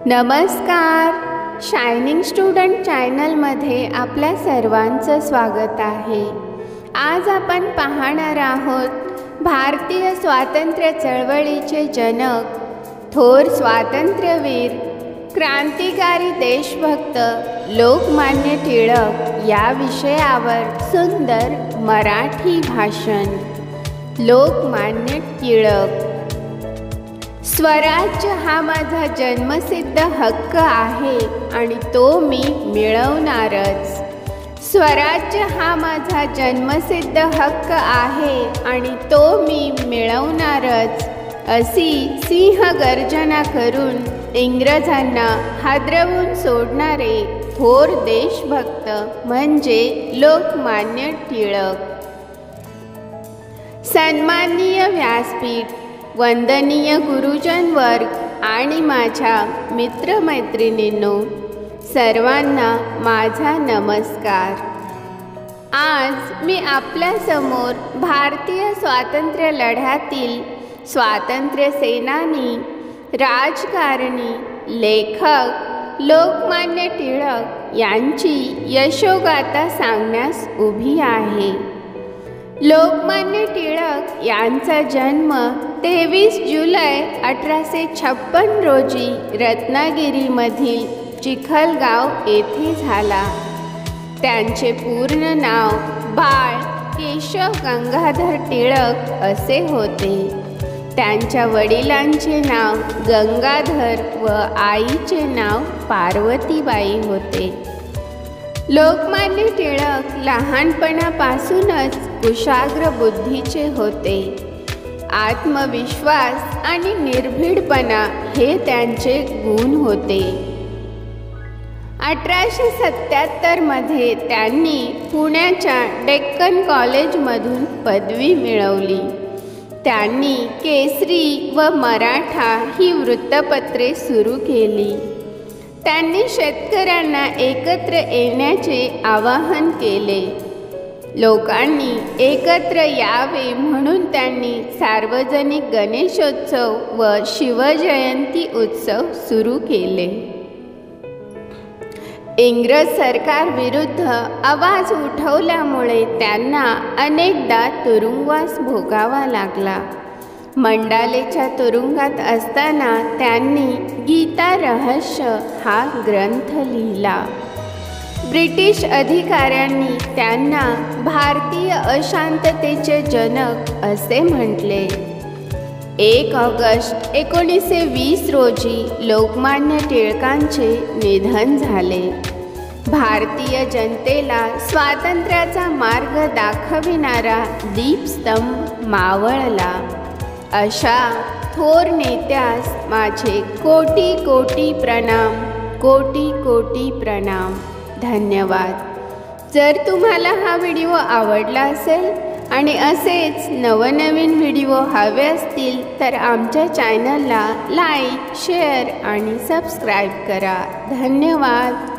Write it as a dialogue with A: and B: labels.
A: नमस्कार, shining student चॅनलमध्ये आपल्या सर्वांचं स्वागत आहे। आज आपण पाहणार आहोत भारतीय स्वातंत्र्य चळवळीचे जनक, थोर स्वातंत्र्यवीर, क्रांतिकारी देशभक्त लोकमान्य टिळक या विषयावर सुंदर मराठी भाषण। लोकमान्य टिळक। स्वराज्य हा माझा जन्मसिद्ध हक्क आहे आणि तो मी मिळवणारच। स्वराज्य हा माझा जन्मसिद्ध हक्क आहे आणि तो मी मिळवणारच, अशी सिंहगर्जना करून इंग्रजांना हादरवून सोडणारे थोर देशभक्त म्हणजे लोकमान्य टिळक। सन्माननीय व्यासपीठ, वंदनीय गुरुजन वर्ग आणि माझ्या मित्रमैत्रिणींनो, सर्वांना माझा नमस्कार। आज मी आपल्यासमोर भारतीय स्वातंत्र्य लढ्यातील स्वातंत्र्य सेनानी, राजकारणी, लेखक लोकमान्य टिळक यांची यशोगाथा सांगण्यास उभी आहे। लोकमान्य टिळक यांचा जन्म 23 जुलै 1856 रोजी रत्नागिरीमधील चिखलगाव येथे झाला। त्यांचे पूर्ण नाव बाळ केशव गंगाधर टिळक असे होते। त्यांच्या वडिलांचे नाव गंगाधर व आईचे नाव पार्वतीबाई होते। लोकमान्य टिळक लहानपणापासूनच कुशाग्र बुद्धीचे होते। आत्मविश्वास आणि निर्भीडपणा हे त्यांचे गुण होते। 1877 मध्ये त्यांनी पुण्याच्या डेक्कन कॉलेजमधून पदवी मिळवली। त्यांनी केसरी व मराठा ही वृत्तपत्रे सुरू केली। त्यांनी शेतकऱ्यांना एकत्र येण्याचे आवाहन केले। लोकांनी एकत्र यावे म्हणून त्यांनी सार्वजनिक गणेशोत्सव व शिवजयंती उत्सव सुरू केले। इंग्रज सरकारविरुद्ध आवाज उठवल्यामुळे त्यांना अनेकदा तुरुंगवास भोगावा लागला। मंडालेच्या तुरुंगात असताना त्यांनी गीता रहस्य हा ग्रंथ लिहिला। ब्रिटिश अधिकाऱ्यांनी त्यांना भारतीय अशांततेचे जनक असे म्हटले। 1 ऑगस्ट 1920 रोजी लोकमान्य टिळकांचे निधन झाले। भारतीय जनतेला स्वातंत्र्याचा मार्ग दाखविणारा दीपस्तंभ मावळला। अशा थोर नेत्यास माझे कोटी कोटी प्रणाम, कोटी कोटी प्रणाम। धन्यवाद। जर तुम्हाला हा व्हिडिओ आवडला असेल आणि असेच नवनवीन व्हिडिओ हवे असतील तर आमच्या चॅनलला लाईक, शेअर आणि सबस्क्राईब करा। धन्यवाद।